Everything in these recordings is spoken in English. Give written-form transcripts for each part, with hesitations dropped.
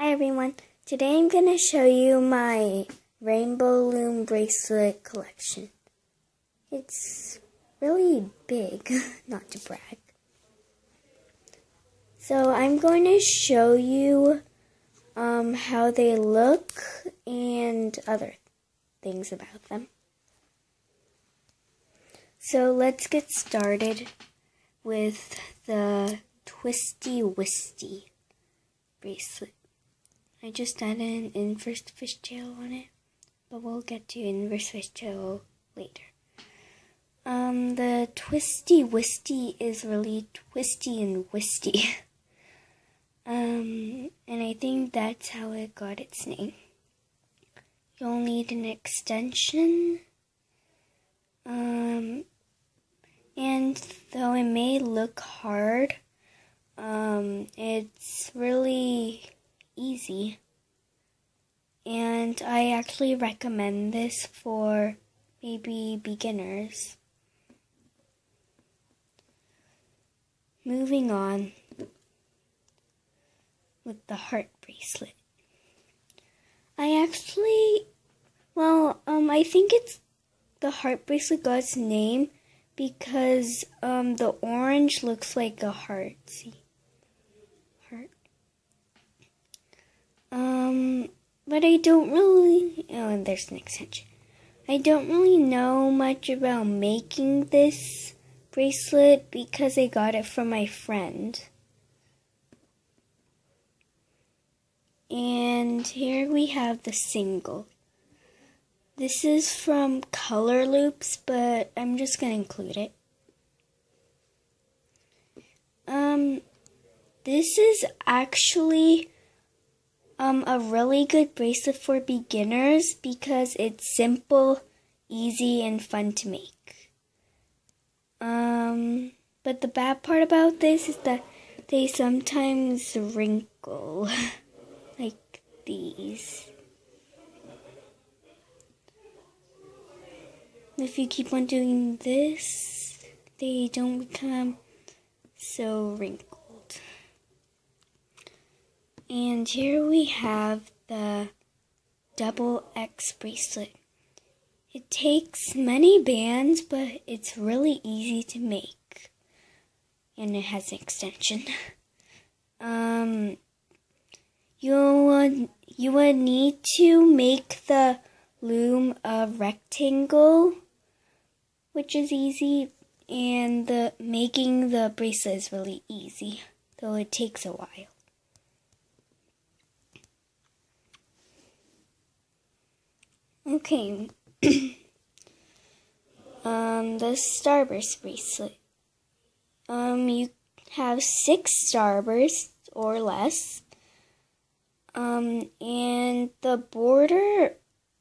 Hi everyone, today I'm going to show you my Rainbow Loom bracelet collection. It's really big, not to brag. So I'm going to show you how they look and other things about them. So let's get started with the Twisty Wisty bracelet. I just added an inverse fishtail on it, but we'll get to inverse fishtail later. The Twisty Wisty is really twisty and wisty. And I think that's how it got its name. You'll need an extension. And though it may look hard, it's really easy. And I actually recommend this for maybe beginners. Moving on with the heart bracelet. I think it's the heart bracelet got its name because the orange looks like a heart. See? Heart. But I don't really, and there's an extension. I don't really know much about making this bracelet because I got it from my friend. And here we have the single. This is from Color Loops, but I'm just going to include it. This is actually a really good bracelet for beginners because it's simple, easy, and fun to make. But the bad part about this is that they sometimes wrinkle, like these. If you keep on doing this, they don't become so wrinkled. And here we have the Double X bracelet. It takes many bands, but it's really easy to make. And it has an extension. You would need to make the loom a rectangle, which is easy, and making the bracelet is really easy, though it takes a while. Okay, the Starburst bracelet. You have 6 starbursts or less. And the border,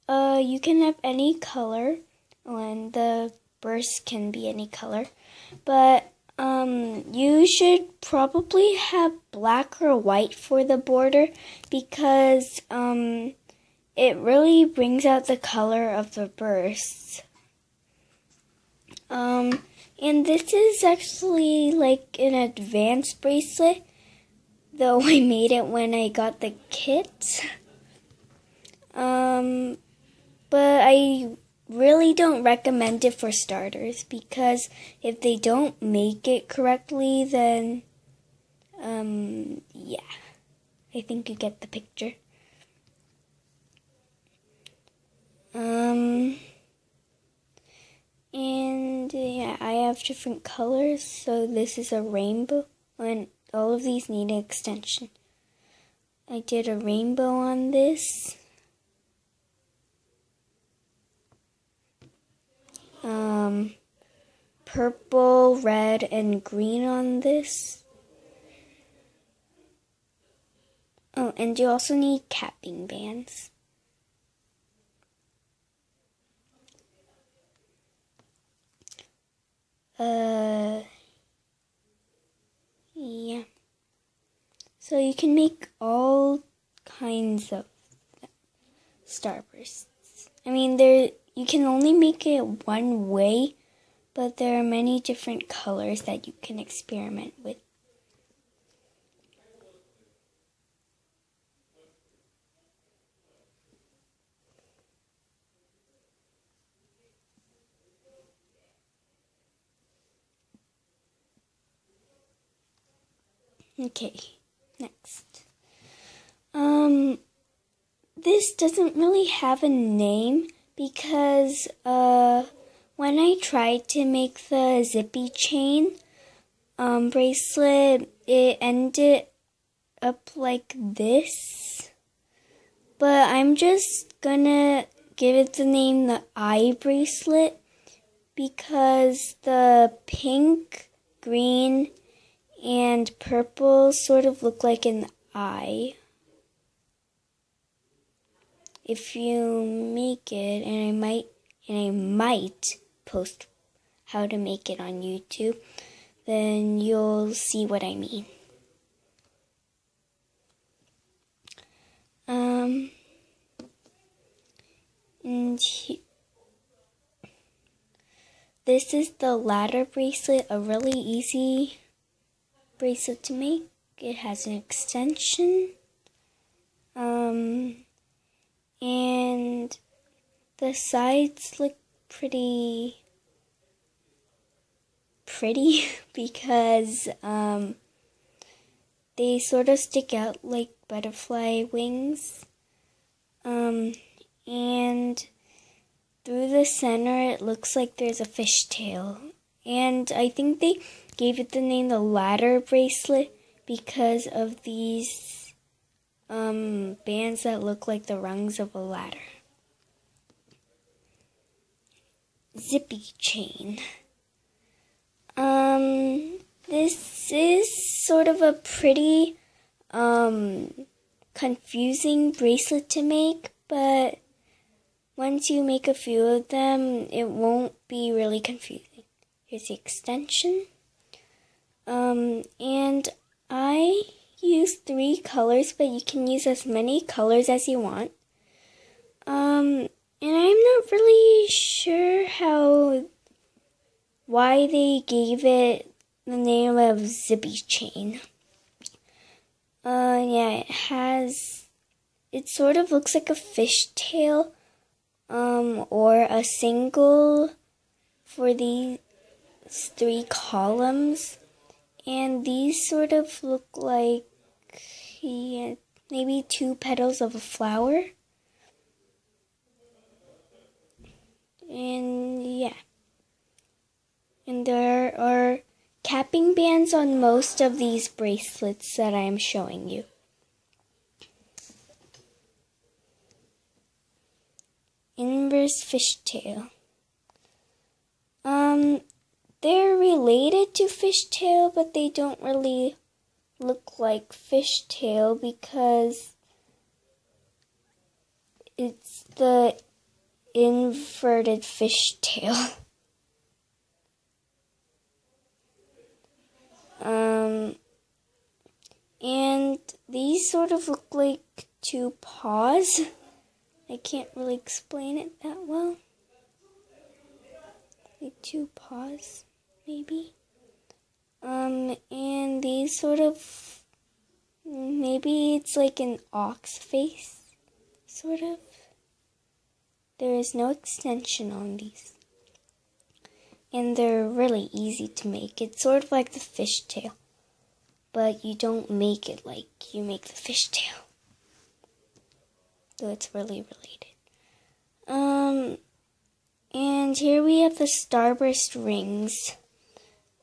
you can have any color, and the burst can be any color. But you should probably have black or white for the border because it really brings out the color of the bursts. And this is actually like an advanced bracelet, though I made it when I got the kit. But I really don't recommend it for starters because if they don't make it correctly, then, yeah, I think you get the picture. And yeah, I have different colors, so this is a rainbow, and all of these need an extension. I did a rainbow on this. Purple, red, and green on this. Oh, and you also need capping bands. Yeah. So you can make all kinds of starbursts. I mean, you can only make it one way, but there are many different colors that you can experiment with. Okay, next. This doesn't really have a name because when I tried to make the zippy chain bracelet, it ended up like this. But I'm just gonna give it the name the eye bracelet because the pink, green, and purple sort of look like an eye. If you make it, and I might post how to make it on YouTube, then you'll see what I mean. This is the ladder bracelet, a really easy bracelet to make. It has an extension, and the sides look pretty because they sort of stick out like butterfly wings, and through the center it looks like there's a fishtail, and I think they gave it the name the ladder bracelet because of these bands that look like the rungs of a ladder. Zippy chain. This is sort of a pretty confusing bracelet to make, but once you make a few of them, it won't be really confusing. Here's the extension. And I use 3 colors, but you can use as many colors as you want. And I'm not really sure why they gave it the name of zippy chain. Yeah, it sort of looks like a fishtail, or a single for these 3 columns. And these sort of look like maybe 2 petals of a flower. And yeah. And there are capping bands on most of these bracelets that I'm showing you. Inverse fishtail. They're related to fishtail, but they don't really look like fishtail because it's the inverted fishtail. And these sort of look like 2 paws. I can't really explain it that well. Like 2 paws, maybe. And these sort of, maybe it's like an ox face, sort of. There is no extension on these. And they're really easy to make. It's sort of like the fishtail, but you don't make it like you make the fishtail. So it's really related. And here we have the starburst rings.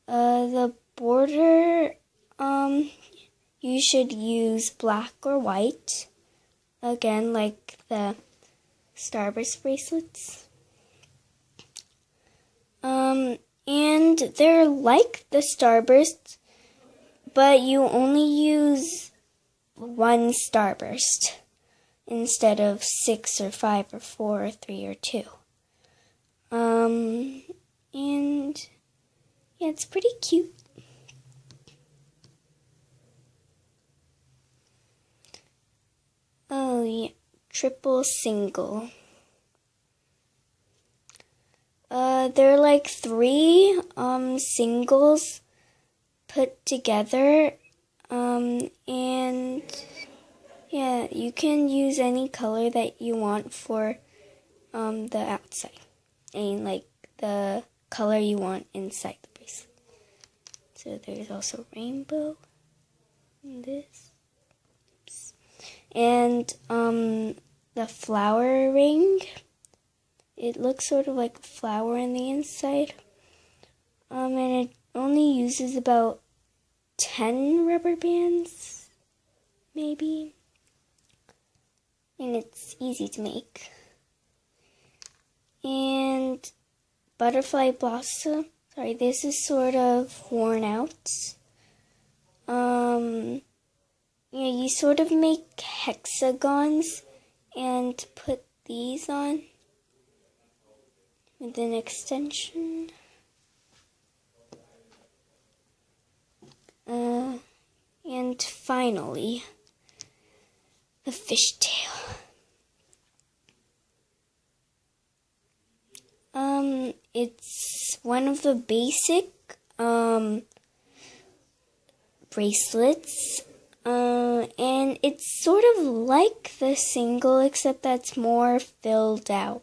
The border, you should use black or white. Again, like the starburst bracelets. And they're like the starburst, but you only use 1 starburst instead of 6 or 5 or 4 or 3 or 2. And yeah, it's pretty cute. Oh yeah, triple single. They're like 3 singles put together, and yeah, you can use any color that you want for the outside, and like the color you want inside the bracelet. So there's also rainbow, this. And the flower ring. It looks sort of like a flower on the inside. And it only uses about 10 rubber bands, maybe. And it's easy to make. And butterfly blossom. Sorry, this is sort of worn out. You sort of make hexagons and put these on with an extension. And finally, the fishtail. It's one of the basic bracelets, and it's sort of like the single, except that's more filled out.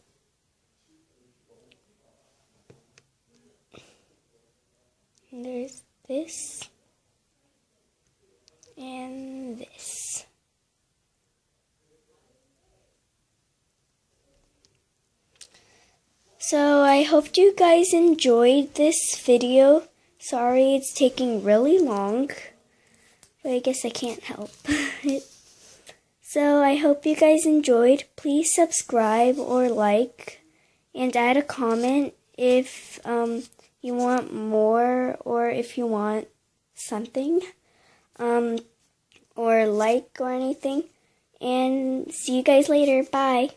And there's this and this. So I hope you guys enjoyed this video. Sorry it's taking really long, but I guess I can't help it. So I hope you guys enjoyed. Please subscribe or like and add a comment if you want more or if you want something or like or anything. And see you guys later. Bye.